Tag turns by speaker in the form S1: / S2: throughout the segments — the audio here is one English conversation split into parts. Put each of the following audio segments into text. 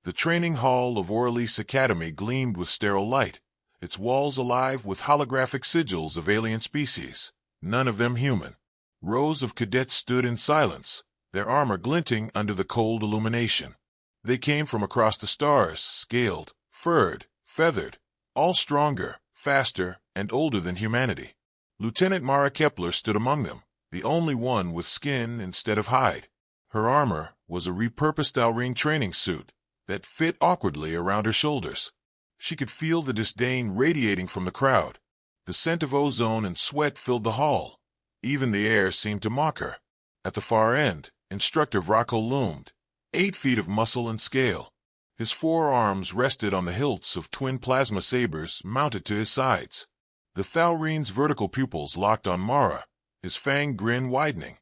S1: The training hall of Orleans Academy gleamed with sterile light, its walls alive with holographic sigils of alien species, none of them human. Rows of cadets stood in silence, their armor glinting under the cold illumination. They came from across the stars, scaled, furred, feathered, all stronger, faster, and older than humanity. Lieutenant Mara Kepler stood among them, the only one with skin instead of hide. Her armor was a repurposed Alrine training suit that fit awkwardly around her shoulders. She could feel the disdain radiating from the crowd. The scent of ozone and sweat filled the hall. Even the air seemed to mock her. At the far end, Instructor Vrako loomed, 8 feet of muscle and scale. His forearms rested on the hilts of twin plasma sabers mounted to his sides. The Thalrine's vertical pupils locked on Mara, his fang grin widening.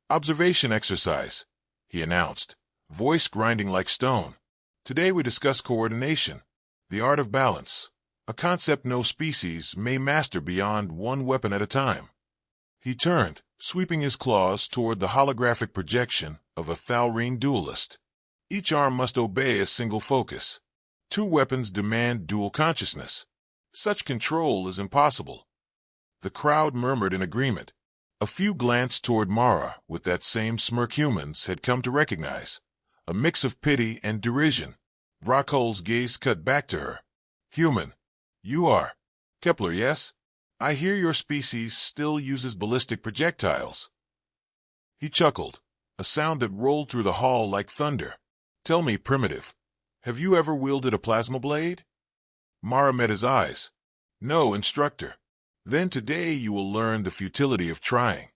S1: "Observation exercise," he announced, voice grinding like stone. "Today we discuss coordination, the art of balance, a concept no species may master beyond one weapon at a time." He turned, sweeping his claws toward the holographic projection of a Thalrine duelist. Each arm must obey a single focus. 2 weapons demand dual consciousness. Such control is impossible. The crowd murmured in agreement. A few glanced toward Mara with that same smirk humans had come to recognize, a mix of pity and derision. Vrako's gaze cut back to her. "Human. You are. Kepler, yes? I hear your species still uses ballistic projectiles." He chuckled, a sound that rolled through the hall like thunder. "Tell me, Primitive, have you ever wielded a plasma blade?" Mara met his eyes. "No, Instructor." "Then today you will learn the futility of trying."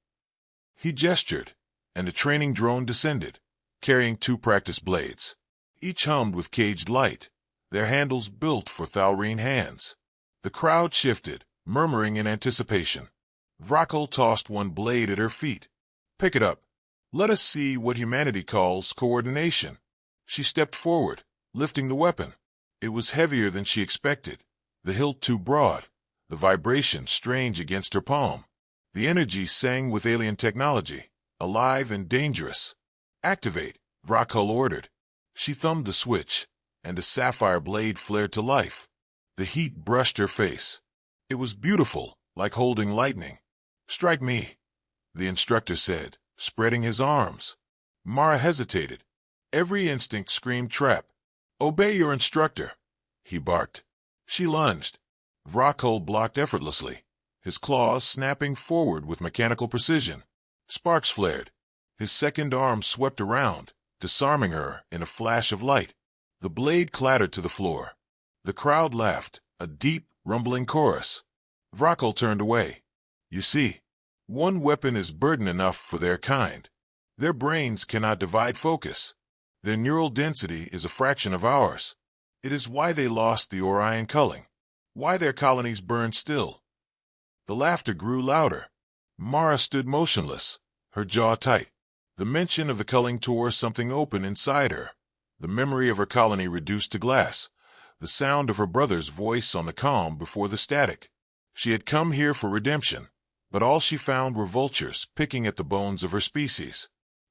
S1: He gestured, and a training drone descended, carrying 2 practice blades. Each hummed with caged light, their handles built for Thalrine hands. The crowd shifted, murmuring in anticipation. Vrako tossed one blade at her feet. "Pick it up. Let us see what humanity calls coordination." She stepped forward, lifting the weapon. It was heavier than she expected, the hilt too broad, the vibration strange against her palm. The energy sang with alien technology, alive and dangerous. "Activate," Vrako ordered. She thumbed the switch, and a sapphire blade flared to life. The heat brushed her face. It was beautiful, like holding lightning. "Strike me," the instructor said, spreading his arms. Mara hesitated. Every instinct screamed trap. "Obey your instructor," he barked. She lunged. Vrako blocked effortlessly, his claws snapping forward with mechanical precision. Sparks flared. His second arm swept around, disarming her in a flash of light. The blade clattered to the floor. The crowd laughed, a deep, rumbling chorus. Vrako turned away. "You see, one weapon is burden enough for their kind. Their brains cannot divide focus. Their neural density is a fraction of ours. It is why they lost the Orion culling, why their colonies burned still." The laughter grew louder. Mara stood motionless, her jaw tight. The mention of the culling tore something open inside her. The memory of her colony reduced to glass, the sound of her brother's voice on the comm before the static. She had come here for redemption, but all she found were vultures picking at the bones of her species.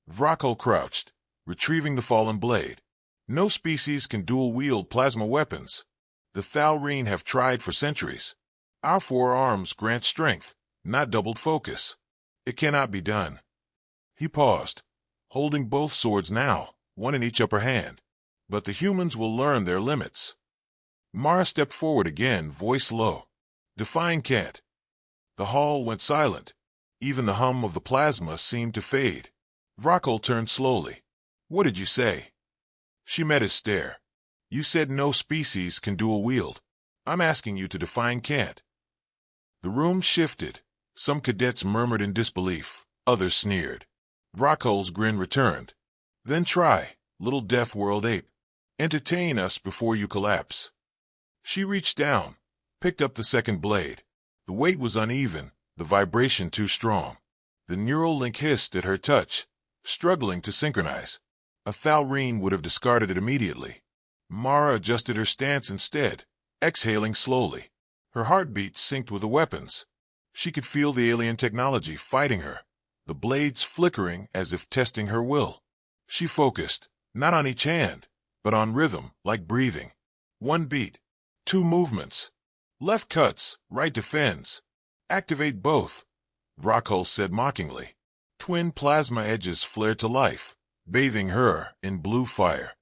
S1: Vrako crouched, retrieving the fallen blade. No species can dual-wield plasma weapons. The Thalrine have tried for centuries. Our 4 arms grant strength, not doubled focus. It cannot be done. He paused, holding both swords now, one in each upper hand. But the humans will learn their limits. Mara stepped forward again, voice low. "Define can't." The hall went silent. Even the hum of the plasma seemed to fade. Vrako turned slowly. "What did you say?" She met his stare. "You said no species can dual wield. I'm asking you to define can't." The room shifted. Some cadets murmured in disbelief. Others sneered. Vrako's grin returned. "Then try, little deaf world ape. Entertain us before you collapse." She reached down, picked up the second blade. The weight was uneven, the vibration too strong. The neural link hissed at her touch, struggling to synchronize. A Thalrine would have discarded it immediately. Mara adjusted her stance instead, exhaling slowly. Her heartbeat synced with the weapons. She could feel the alien technology fighting her, the blades flickering as if testing her will. She focused, not on each hand, but on rhythm, like breathing. One beat, two movements. Left cuts, right defends. Activate both, Vrokol said mockingly. Twin plasma edges flared to life, bathing her in blue fire.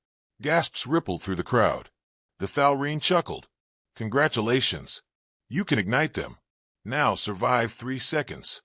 S1: Gasps rippled through the crowd. The Thalreen chuckled. Congratulations. You can ignite them. Now survive 3 seconds.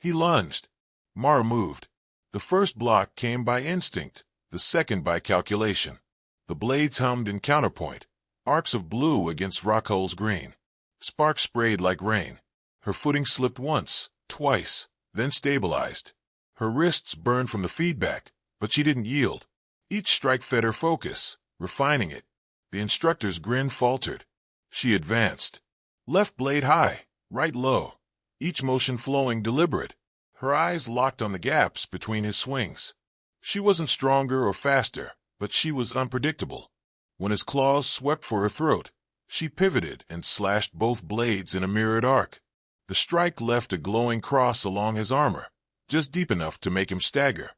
S1: He lunged. Mara moved. The first block came by instinct, the second by calculation. The blades hummed in counterpoint, arcs of blue against Vrokol's green. Sparks sprayed like rain. Her footing slipped once, twice, then stabilized. Her wrists burned from the feedback, but she didn't yield. Each strike fed her focus, refining it. The instructor's grin faltered. She advanced. Left blade high, right low. Each motion flowing deliberate. Her eyes locked on the gaps between his swings. She wasn't stronger or faster, but she was unpredictable. When his claws swept for her throat, she pivoted and slashed both blades in a mirrored arc. The strike left a glowing cross along his armor, just deep enough to make him stagger.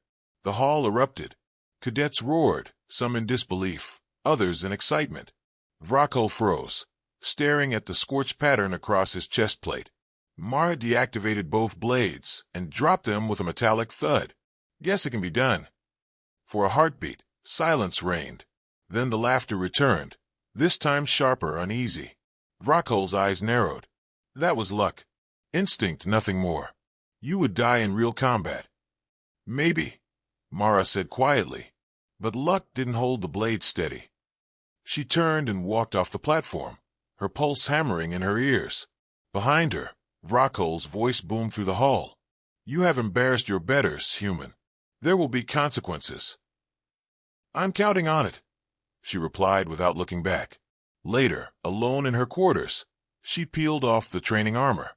S1: The hall erupted. Cadets roared, some in disbelief, others in excitement. Vrokol froze, staring at the scorched pattern across his chest plate. Mara deactivated both blades and dropped them with a metallic thud. Guess it can be done. For a heartbeat, silence reigned. Then the laughter returned, this time sharper, uneasy. Vrokol's eyes narrowed. That was luck. Instinct, nothing more. You would die in real combat. Maybe, Mara said quietly, but luck didn't hold the blade steady. She turned and walked off the platform, her pulse hammering in her ears. Behind her, Vrokol's voice boomed through the hall. You have embarrassed your betters, human. There will be consequences. I'm counting on it, she replied without looking back. Later, alone in her quarters, she peeled off the training armor.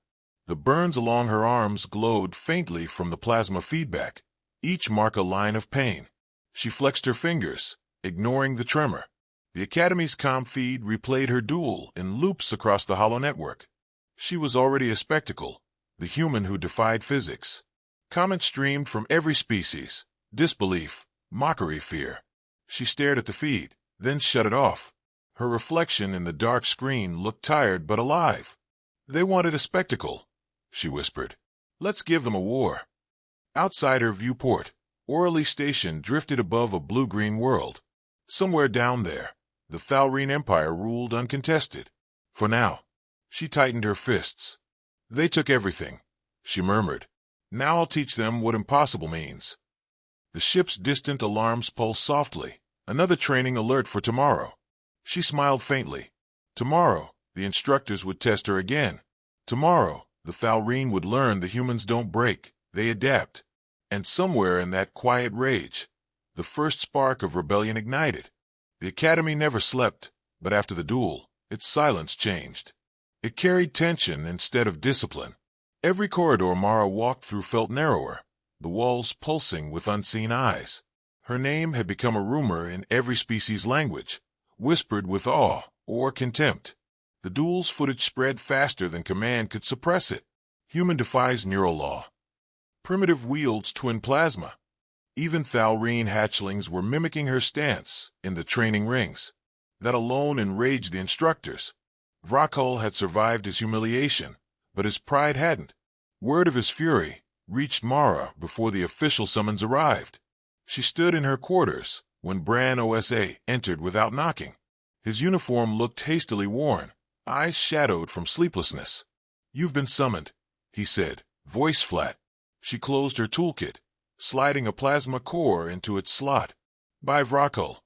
S1: The burns along her arms glowed faintly from the plasma feedback, each mark a line of pain. She flexed her fingers, ignoring the tremor. The Academy's comm feed replayed her duel in loops across the hollow network. She was already a spectacle, the human who defied physics. Comments streamed from every species, disbelief, mockery, fear. She stared at the feed, then shut it off. Her reflection in the dark screen looked tired but alive. They wanted a spectacle, she whispered. Let's give them a war. Outside her viewport, Orally Station drifted above a blue-green world. Somewhere down there, the Thalreen Empire ruled uncontested. For now. She tightened her fists. They took everything, she murmured. Now I'll teach them what impossible means. The ship's distant alarms pulsed softly, another training alert for tomorrow. She smiled faintly. Tomorrow, the instructors would test her again. Tomorrow, the Thalreen would learn the humans don't break, they adapt. And somewhere in that quiet rage, the first spark of rebellion ignited. The Academy never slept, but after the duel, its silence changed. It carried tension instead of discipline. Every corridor Mara walked through felt narrower, the walls pulsing with unseen eyes. Her name had become a rumor in every species' language, whispered with awe or contempt. The duel's footage spread faster than command could suppress it. Human defies neural law. Primitive wields twin plasma. Even Thalreen hatchlings were mimicking her stance in the training rings. That alone enraged the instructors. Vrokol had survived his humiliation, but his pride hadn't. Word of his fury reached Mara before the official summons arrived. She stood in her quarters when Bran OSA entered without knocking. His uniform looked hastily worn, eyes shadowed from sleeplessness. You've been summoned, he said, voice flat. She closed her toolkit, sliding a plasma core into its slot. By Vrokol.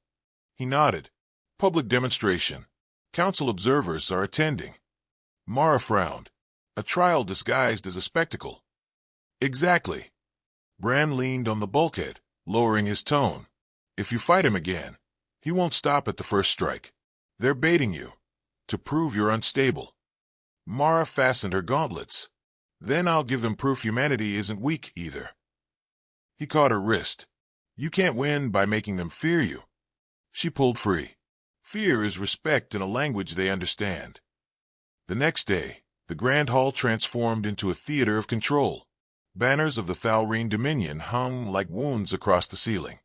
S1: He nodded. Public demonstration. Council observers are attending. Mara frowned. A trial disguised as a spectacle. Exactly. Bran leaned on the bulkhead, lowering his tone. If you fight him again, he won't stop at the first strike. They're baiting you, to prove you're unstable. Mara fastened her gauntlets. Then I'll give them proof humanity isn't weak either. He caught her wrist. You can't win by making them fear you. She pulled free. Fear is respect in a language they understand. The next day, the Grand Hall transformed into a theater of control. Banners of the Thalreen Dominion hung like wounds across the ceiling.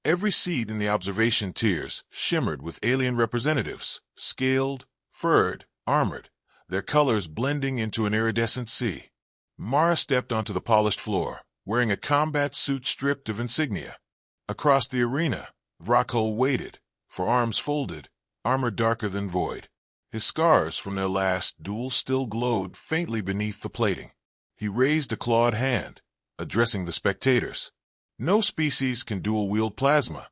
S1: Every seat in the observation tiers shimmered with alien representatives, scaled, furred, armored, their colors blending into an iridescent sea. Mara stepped onto the polished floor, wearing a combat suit stripped of insignia. Across the arena, Vrockel waited, for arms folded, armor darker than void. His scars from their last duel still glowed faintly beneath the plating. He raised a clawed hand, addressing the spectators. No species can dual-wield plasma.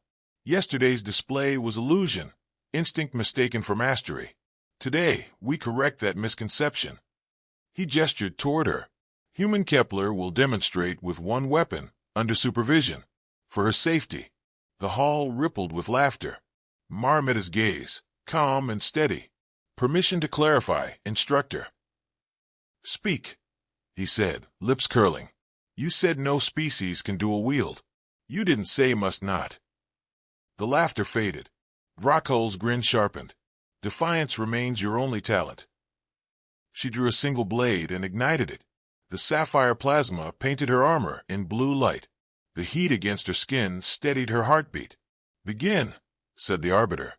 S1: Yesterday's display was illusion, instinct mistaken for mastery. Today, we correct that misconception. He gestured toward her. Human Kepler will demonstrate with one weapon, under supervision. For her safety. The hall rippled with laughter. Mara met his gaze, calm and steady. Permission to clarify, instructor. Speak, he said, lips curling. You said no species can dual wield. You didn't say must not. The laughter faded. Vrockel's grin sharpened. Defiance remains your only talent. She drew a single blade and ignited it. The sapphire plasma painted her armor in blue light. The heat against her skin steadied her heartbeat. Begin, said the arbiter.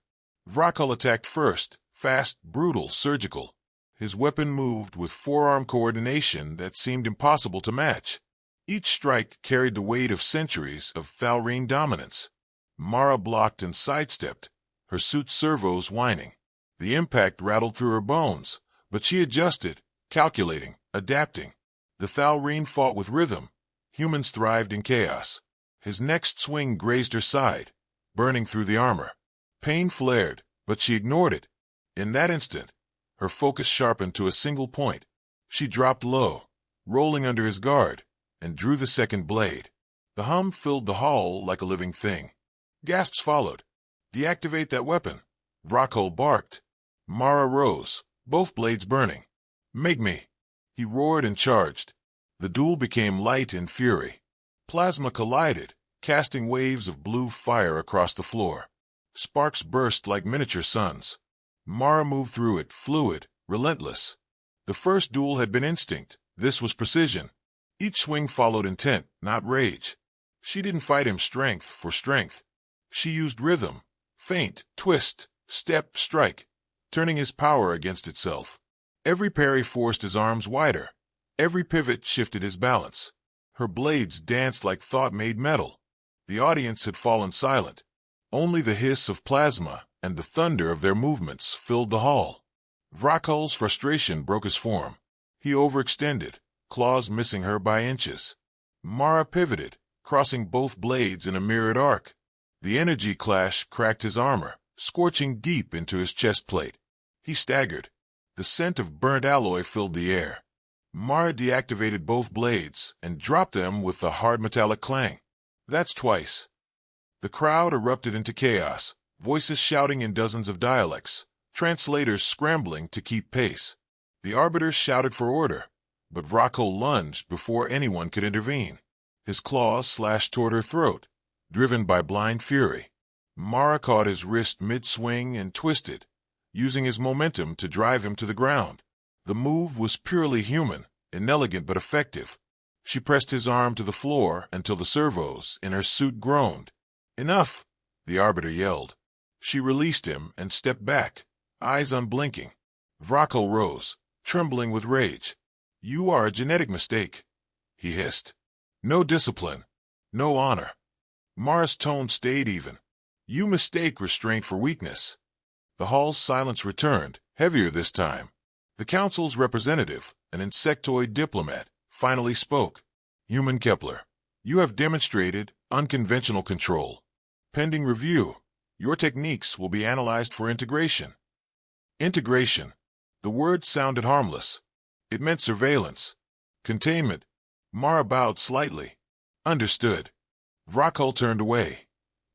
S1: Vrockel attacked first, fast, brutal, surgical. His weapon moved with forearm coordination that seemed impossible to match. Each strike carried the weight of centuries of Thalrene dominance. Mara blocked and sidestepped, her suit's servos whining. The impact rattled through her bones, but she adjusted, calculating, adapting. The Thalrene fought with rhythm. Humans thrived in chaos. His next swing grazed her side, burning through the armor. Pain flared, but she ignored it. In that instant, her focus sharpened to a single point. She dropped low, rolling under his guard, and drew the second blade. The hum filled the hall like a living thing. Gasps followed. Deactivate that weapon. Vrockel barked. Mara rose, both blades burning. Make me. He roared and charged. The duel became light and fury. Plasma collided, casting waves of blue fire across the floor. Sparks burst like miniature suns. Mara moved through it, fluid, relentless. The first duel had been instinct. This was precision. Each swing followed intent, not rage. She didn't fight him strength for strength. She used rhythm, feint, twist, step, strike, turning his power against itself. Every parry forced his arms wider. Every pivot shifted his balance. Her blades danced like thought made metal. The audience had fallen silent. Only the hiss of plasma and the thunder of their movements filled the hall. Vrockel's frustration broke his form. He overextended, claws missing her by inches. Mara pivoted, crossing both blades in a mirrored arc. The energy clash cracked his armor, scorching deep into his chest plate. He staggered. The scent of burnt alloy filled the air. Mara deactivated both blades and dropped them with a hard metallic clang. That's twice. The crowd erupted into chaos, voices shouting in dozens of dialects, translators scrambling to keep pace. The arbiters shouted for order, but Vrockel lunged before anyone could intervene. His claws slashed toward her throat, driven by blind fury. Mara caught his wrist mid-swing and twisted, using his momentum to drive him to the ground. The move was purely human, inelegant but effective. She pressed his arm to the floor until the servos in her suit groaned. Enough, the arbiter yelled. She released him and stepped back, eyes unblinking. Vrockel rose, trembling with rage. You are a genetic mistake, he hissed. No discipline, no honor. Mara's tone stayed even. You mistake restraint for weakness. The hall's silence returned, heavier this time. The council's representative, an insectoid diplomat, finally spoke. Human Kepler, you have demonstrated unconventional control. Pending review, your techniques will be analyzed for integration. Integration. The word sounded harmless. It meant surveillance. Containment. Mara bowed slightly. Understood. Vrockel turned away,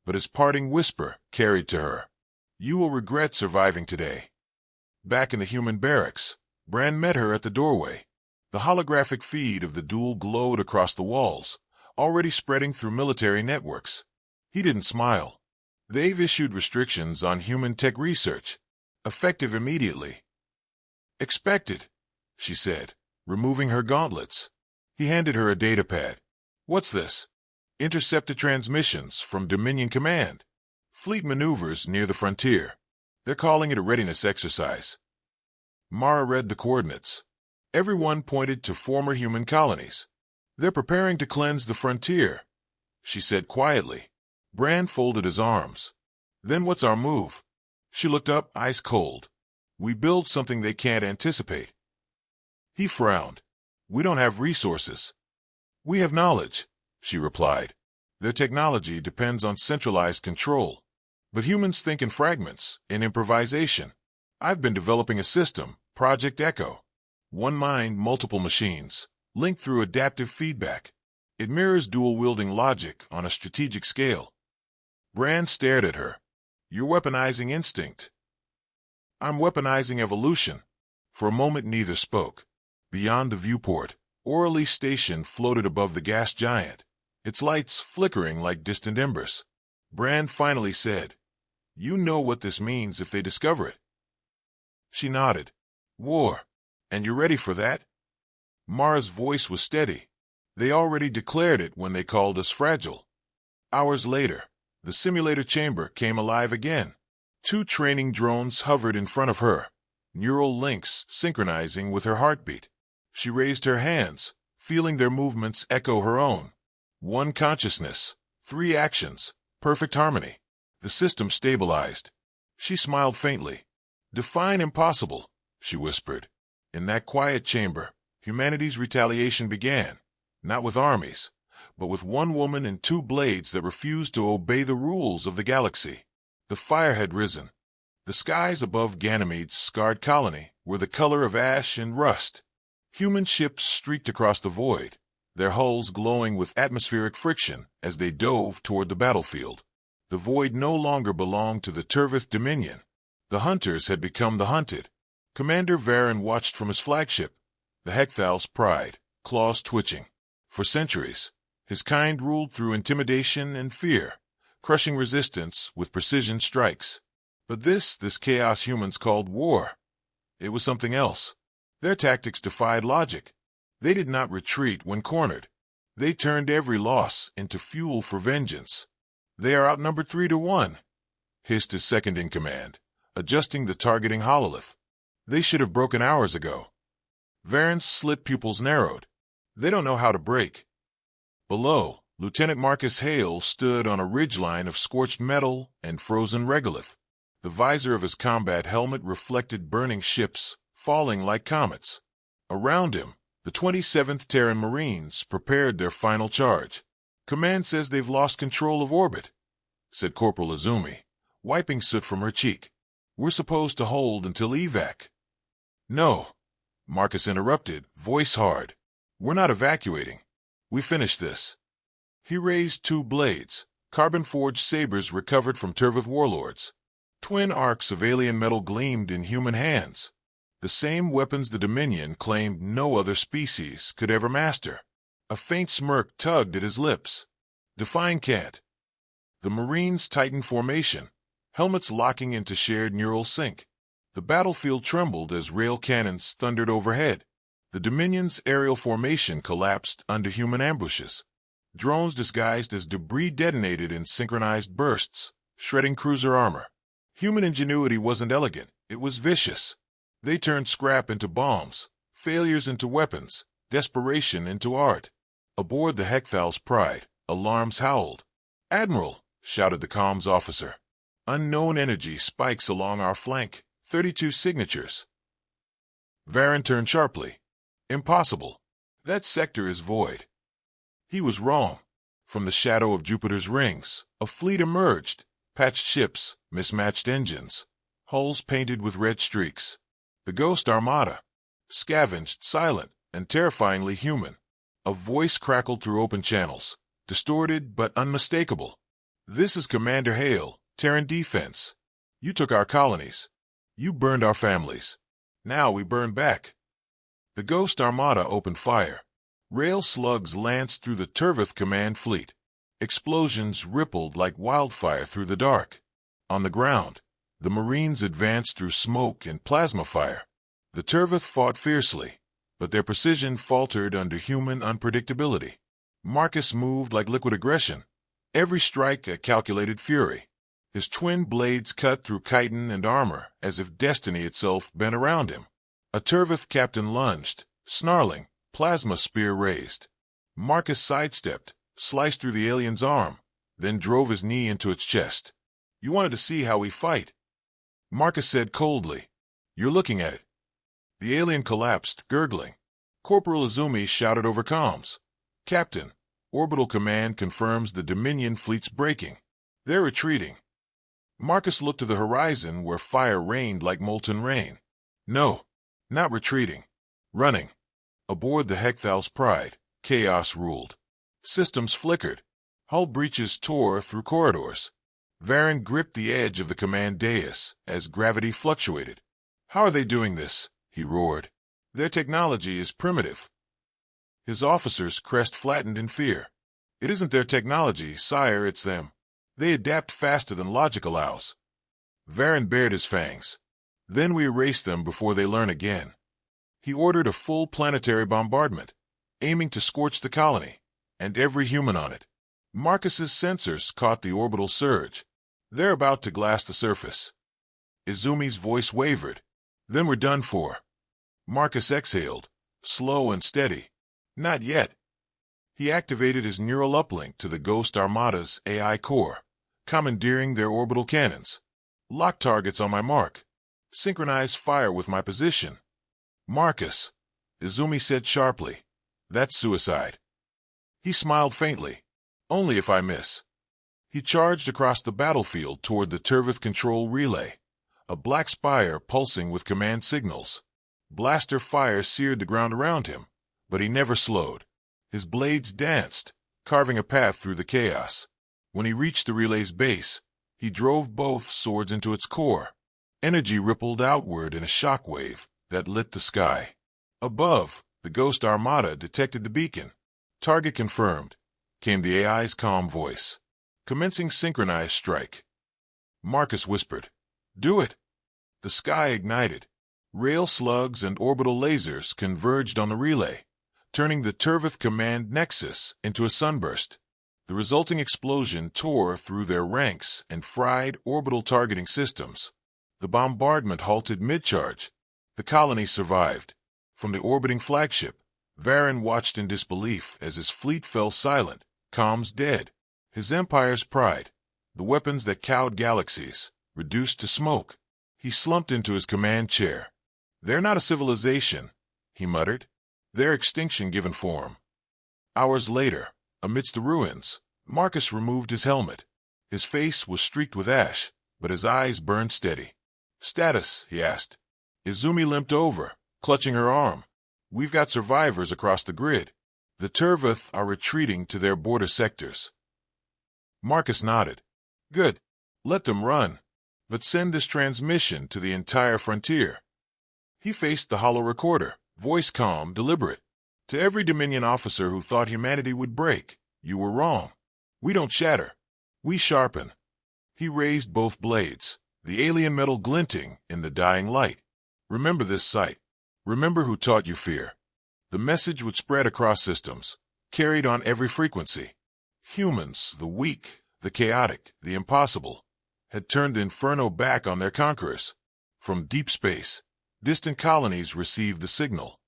S1: but his parting whisper carried to her. You will regret surviving today. Back in the human barracks, Bran met her at the doorway. The holographic feed of the duel glowed across the walls, already spreading through military networks. He didn't smile. They've issued restrictions on human tech research, effective immediately. Expected, she said, removing her gauntlets. He handed her a datapad. What's this? Intercepted transmissions from Dominion Command. Fleet maneuvers near the frontier. They're calling it a readiness exercise. Mara read the coordinates. Everyone pointed to former human colonies. They're preparing to cleanse the frontier, she said quietly. Brand folded his arms. Then what's our move? She looked up, ice cold. We build something they can't anticipate. He frowned. We don't have resources. We have knowledge, she replied. Their technology depends on centralized control. But humans think in fragments, in improvisation. I've been developing a system, Project Echo. One mind, multiple machines, linked through adaptive feedback. It mirrors dual-wielding logic on a strategic scale. Brand stared at her. You're weaponizing instinct. I'm weaponizing evolution. For a moment neither spoke. Beyond the viewport, Orally Station floated above the gas giant, its lights flickering like distant embers. Brand finally said, You know what this means if they discover it. She nodded. War. And you're ready for that? Mara's voice was steady. They already declared it when they called us fragile. Hours later, the simulator chamber came alive again. 2 training drones hovered in front of her, neural links synchronizing with her heartbeat. She raised her hands, feeling their movements echo her own. 1 consciousness, 3 actions, perfect harmony. The system stabilized. She smiled faintly. Define impossible, she whispered. In that quiet chamber, humanity's retaliation began, not with armies, but with 1 woman and 2 blades that refused to obey the rules of the galaxy. The fire had risen. The skies above Ganymede's scarred colony were the color of ash and rust. Human ships streaked across the void, their hulls glowing with atmospheric friction as they dove toward the battlefield. The void no longer belonged to the Turvith Dominion. The hunters had become the hunted. Commander Varen watched from his flagship, the Hekthal's Pride, claws twitching. For centuries, his kind ruled through intimidation and fear, crushing resistance with precision strikes. But this chaos humans called war. It was something else. Their tactics defied logic. They did not retreat when cornered. They turned every loss into fuel for vengeance. They are outnumbered 3-1, hissed his second-in-command, adjusting the targeting hololith. They should have broken hours ago. Varen's slit pupils narrowed. They don't know how to break. Below, Lieutenant Marcus Hale stood on a ridgeline of scorched metal and frozen regolith. The visor of his combat helmet reflected burning ships, falling like comets. Around him, the 27th Terran Marines prepared their final charge. Command says they've lost control of orbit, said Corporal Azumi, wiping soot from her cheek. We're supposed to hold until evac. No, Marcus interrupted, voice hard. We're not evacuating. We finished this. He raised 2 blades, carbon-forged sabers recovered from Turvith warlords. Twin arcs of alien metal gleamed in human hands. The same weapons the Dominion claimed no other species could ever master. A faint smirk tugged at his lips. Define can't. The Marines tightened formation, helmets locking into shared neural sync. The battlefield trembled as rail cannons thundered overhead. The Dominion's aerial formation collapsed under human ambushes. Drones disguised as debris detonated in synchronized bursts, shredding cruiser armor. Human ingenuity wasn't elegant, it was vicious. They turned scrap into bombs, failures into weapons, desperation into art. Aboard the Hekthal's Pride, alarms howled. Admiral, shouted the comms officer. Unknown energy spikes along our flank, 32 signatures. Varen turned sharply. Impossible. That sector is void. He was wrong. From the shadow of Jupiter's rings, a fleet emerged, patched ships, mismatched engines, hulls painted with red streaks. The Ghost Armada, scavenged, silent, and terrifyingly human. A voice crackled through open channels, distorted but unmistakable. This is Commander Hale, Terran Defense. You took our colonies. You burned our families. Now we burn back. The Ghost Armada opened fire. Rail slugs lanced through the Turvith command fleet. Explosions rippled like wildfire through the dark. On the ground, the Marines advanced through smoke and plasma fire. The Turvith fought fiercely, but their precision faltered under human unpredictability. Marcus moved like liquid aggression, every strike a calculated fury. His twin blades cut through chitin and armor as if destiny itself bent around him. A Turvith captain lunged, snarling, plasma spear raised. Marcus sidestepped, sliced through the alien's arm, then drove his knee into its chest. "You wanted to see how we fight," Marcus said coldly. "You're looking at it." The alien collapsed, gurgling. Corporal Izumi shouted over comms, "Captain, Orbital Command confirms the Dominion fleet's breaking. They're retreating." Marcus looked to the horizon where fire rained like molten rain. "No, not retreating. Running." Aboard the Hechthal's Pride, chaos ruled. Systems flickered. Hull breaches tore through corridors. Varen gripped the edge of the command dais as gravity fluctuated. "How are they doing this?" he roared. "Their technology is primitive." His officers' crest flattened in fear. "It isn't their technology, sire, it's them. They adapt faster than logic allows." Varen bared his fangs. "Then we erase them before they learn again." He ordered a full planetary bombardment, aiming to scorch the colony, and every human on it. Marcus's sensors caught the orbital surge. "They're about to glass the surface." Izumi's voice wavered. "Then we're done for." Marcus exhaled, slow and steady. "Not yet." He activated his neural uplink to the Ghost Armada's AI core, commandeering their orbital cannons. "Lock targets on my mark. Synchronize fire with my position." "Marcus," Izumi said sharply, "that's suicide." He smiled faintly. "Only if I miss." He charged across the battlefield toward the Turvith control relay, a black spire pulsing with command signals. Blaster fire seared the ground around him, but he never slowed. His blades danced, carving a path through the chaos. When he reached the relay's base, he drove both swords into its core. Energy rippled outward in a shock wave that lit the sky. Above, the Ghost Armada detected the beacon. "Target confirmed," came the AI's calm voice. "Commencing synchronized strike." Marcus whispered, "Do it." The sky ignited. Rail slugs and orbital lasers converged on the relay, turning the Turvith command nexus into a sunburst. The resulting explosion tore through their ranks and fried orbital targeting systems. The bombardment halted mid-charge. The colony survived. From the orbiting flagship, Varen watched in disbelief as his fleet fell silent, comms dead. His empire's pride, the weapons that cowed galaxies, reduced to smoke. He slumped into his command chair. "They're not a civilization," he muttered. "Their extinction given form." Hours later, amidst the ruins, Marcus removed his helmet. His face was streaked with ash, but his eyes burned steady. "Status?" he asked. Izumi limped over, clutching her arm. "We've got survivors across the grid. The Turvith are retreating to their border sectors." Marcus nodded. "Good. Let them run. But send this transmission to the entire frontier." He faced the hollow recorder, voice calm, deliberate. "To every Dominion officer who thought humanity would break, you were wrong. We don't shatter. We sharpen." He raised both blades, the alien metal glinting in the dying light. "Remember this sight. Remember who taught you fear." The message would spread across systems, carried on every frequency. Humans, the weak, the chaotic, the impossible, had turned the inferno back on their conquerors. From deep space, distant colonies received the signal.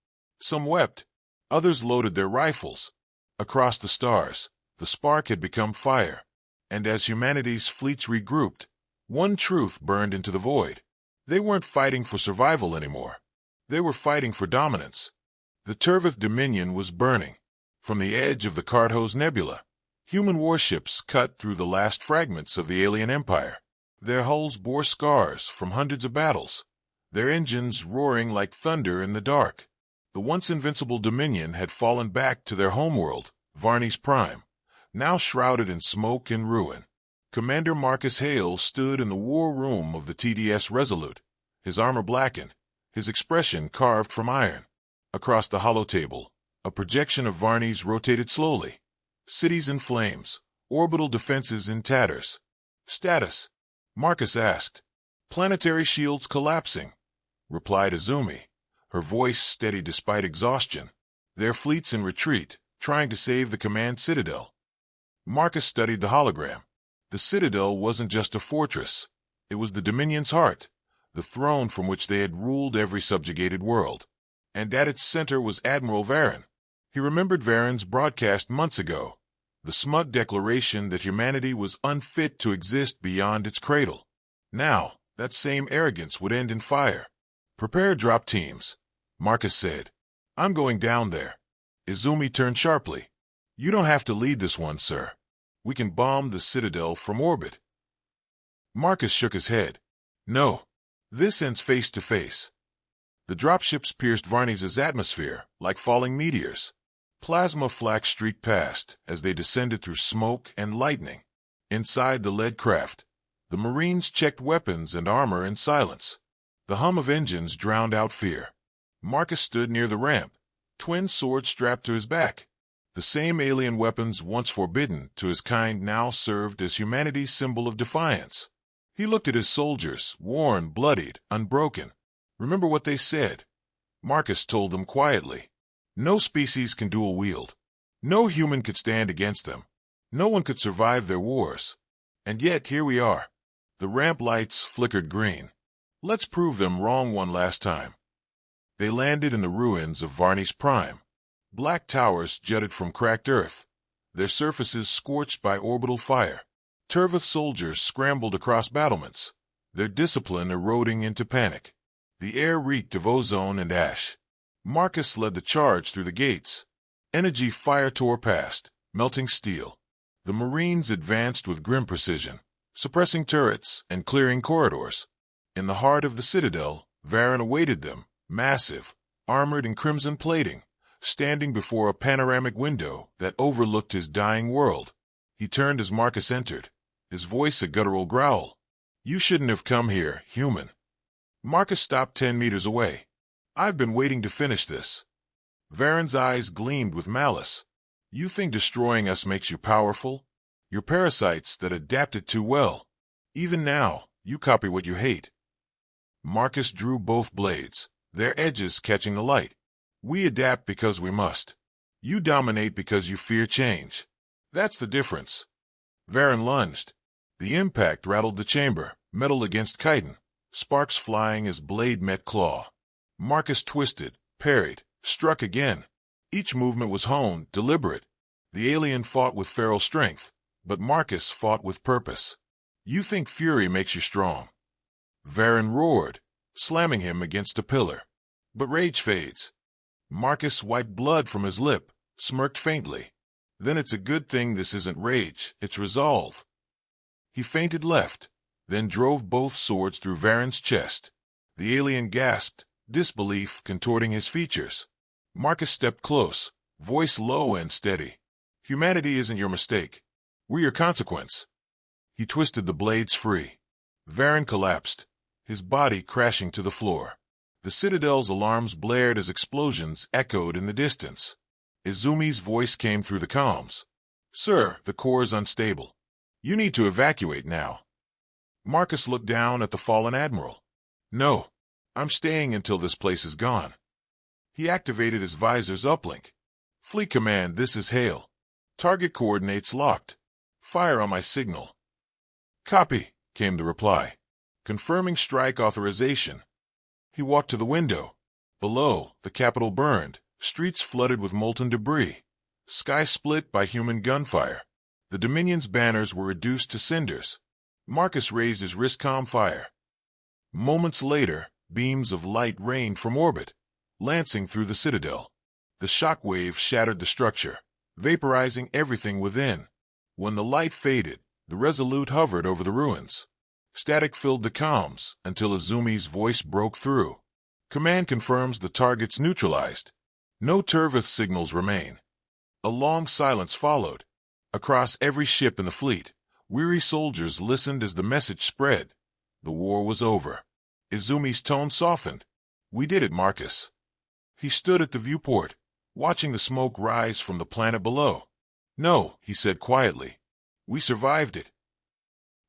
S1: Some wept. Others loaded their rifles. Across the stars, the spark had become fire. And as humanity's fleets regrouped, one truth burned into the void. They weren't fighting for survival anymore. They were fighting for dominance. The Turvith Dominion was burning. From the edge of the Carthos Nebula, human warships cut through the last fragments of the alien empire. Their hulls bore scars from hundreds of battles, their engines roaring like thunder in the dark. The once invincible Dominion had fallen back to their homeworld, Varney's Prime, now shrouded in smoke and ruin. Commander Marcus Hale stood in the war room of the TDS Resolute, his armor blackened, his expression carved from iron. Across the holotable, a projection of Varney's rotated slowly. Cities in flames, orbital defenses in tatters. "Status?" Marcus asked. "Planetary shields collapsing," replied Izumi, her voice steady despite exhaustion. "Their fleets in retreat, trying to save the command citadel. Marcus studied the hologram. The citadel wasn't just a fortress. It was the Dominion's heart, the throne from which they had ruled every subjugated world. And at its center was Admiral Varen. He remembered Varen's broadcast months ago, the smug declaration that humanity was unfit to exist beyond its cradle. Now, that same arrogance would end in fire. "Prepare drop teams," Marcus said. "I'm going down there." Izumi turned sharply. "You don't have to lead this one, sir. We can bomb the citadel from orbit." Marcus shook his head. "No. This ends face to face." The dropships pierced Varney's atmosphere like falling meteors. Plasma flak streaked past as they descended through smoke and lightning. Inside the lead craft, the Marines checked weapons and armor in silence. The hum of engines drowned out fear. Marcus stood near the ramp, twin swords strapped to his back. The same alien weapons once forbidden to his kind now served as humanity's symbol of defiance. He looked at his soldiers, worn, bloodied, unbroken. "Remember what they said," Marcus told them quietly. "No species can dual wield. No human could stand against them. No one could survive their wars. And yet here we are." The ramp lights flickered green. "Let's prove them wrong one last time." They landed in the ruins of Varney's prime. Black towers jutted from cracked earth, their surfaces scorched by orbital fire. Turvith soldiers scrambled across battlements, their discipline eroding into panic. The air reeked of ozone and ash. Marcus led the charge through the gates. Energy fire tore past, melting steel. The Marines advanced with grim precision, suppressing turrets and clearing corridors. In the heart of the citadel, Varen awaited them, massive, armored in crimson plating, standing before a panoramic window that overlooked his dying world. He turned as Marcus entered, his voice a guttural growl. "You shouldn't have come here, human." Marcus stopped 10 meters away. "I've been waiting to finish this." Varen's eyes gleamed with malice. "You think destroying us makes you powerful? You're parasites that adapted too well. Even now, you copy what you hate." Marcus drew both blades, their edges catching the light. "We adapt because we must. You dominate because you fear change. That's the difference." Varen lunged. The impact rattled the chamber, metal against chitin, sparks flying as blade met claw. Marcus twisted, parried, struck again. Each movement was honed, deliberate. The alien fought with feral strength, but Marcus fought with purpose. "You think fury makes you strong." Varen roared, slamming him against a pillar. "But rage fades." Marcus wiped blood from his lip, smirked faintly. "Then it's a good thing this isn't rage, it's resolve." He feinted left, then drove both swords through Varen's chest. The alien gasped, disbelief contorting his features. Marcus stepped close, voice low and steady. "Humanity isn't your mistake. We're your consequence." He twisted the blades free. Varen collapsed, his body crashing to the floor. The citadel's alarms blared as explosions echoed in the distance. Izumi's voice came through the comms. "Sir, the core is unstable. You need to evacuate now." Marcus looked down at the fallen admiral. "No, I'm staying until this place is gone." He activated his visor's uplink. "Fleet Command, this is Hale. Target coordinates locked. Fire on my signal." "Copy," came the reply, confirming strike authorization. He walked to the window. Below, the capital burned, streets flooded with molten debris, sky split by human gunfire. The Dominion's banners were reduced to cinders. Marcus raised his wrist-comm fire. Moments later, beams of light rained from orbit, lancing through the citadel. The shock wave shattered the structure, vaporizing everything within. When the light faded, the Resolute hovered over the ruins. Static filled the comms until Izumi's voice broke through. "Command confirms the target's neutralized. No Turvith signals remain." A long silence followed. Across every ship in the fleet, weary soldiers listened as the message spread. The war was over. Izumi's tone softened. "We did it, Marcus." He stood at the viewport, watching the smoke rise from the planet below. "No," he said quietly. "We survived it."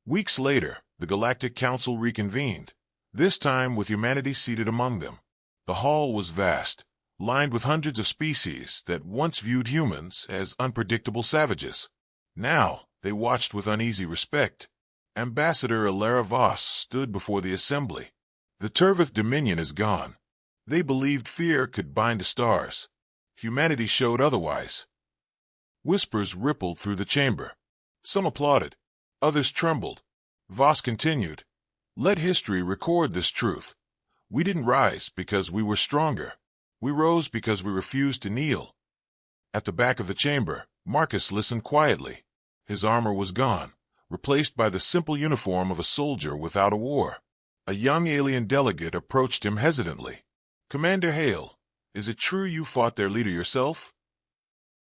S1: Weeks later, the Galactic Council reconvened, this time with humanity seated among them. The hall was vast, lined with hundreds of species that once viewed humans as unpredictable savages. Now, they watched with uneasy respect. Ambassador Alara Voss stood before the assembly. The Turvith Dominion is gone. They believed fear could bind the stars. Humanity showed otherwise. Whispers rippled through the chamber. Some applauded. Others trembled. Voss continued, "Let history record this truth. We didn't rise because we were stronger. We rose because we refused to kneel." At the back of the chamber, Marcus listened quietly. His armor was gone, replaced by the simple uniform of a soldier without a war. A young alien delegate approached him hesitantly. "Commander Hale, is it true you fought their leader yourself?"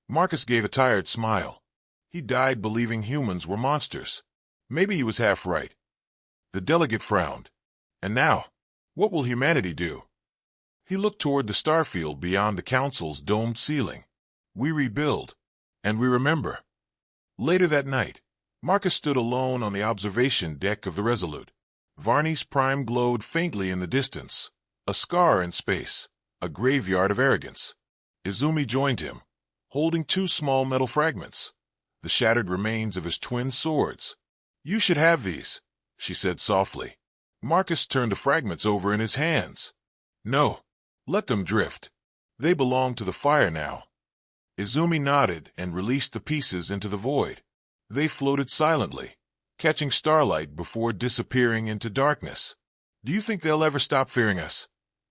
S1: Marcus gave a tired smile. He died believing humans were monsters. Maybe he was half right. The delegate frowned. "And now, what will humanity do?" He looked toward the starfield beyond the council's domed ceiling. "We rebuild, and we remember." Later that night, Marcus stood alone on the observation deck of the Resolute. Varney's prime glowed faintly in the distance, a scar in space, a graveyard of arrogance. Izumi joined him, holding two small metal fragments, the shattered remains of his twin swords. "You should have these," she said softly. Marcus turned the fragments over in his hands. "No, let them drift. They belong to the fire now." Izumi nodded and released the pieces into the void. They floated silently, catching starlight before disappearing into darkness. "Do you think they'll ever stop fearing us?"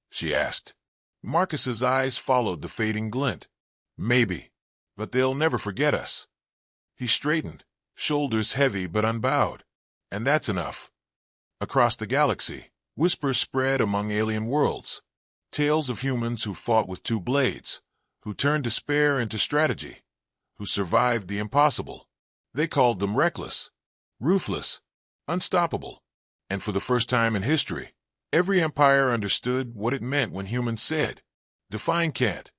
S1: she asked. Marcus's eyes followed the fading glint. "Maybe, but they'll never forget us." He straightened, shoulders heavy but unbowed. "And that's enough." Across the galaxy, whispers spread among alien worlds. Tales of humans who fought with two blades, who turned despair into strategy, who survived the impossible. They called them reckless, ruthless, unstoppable. And for the first time in history, every empire understood what it meant when humans said, "Define can't."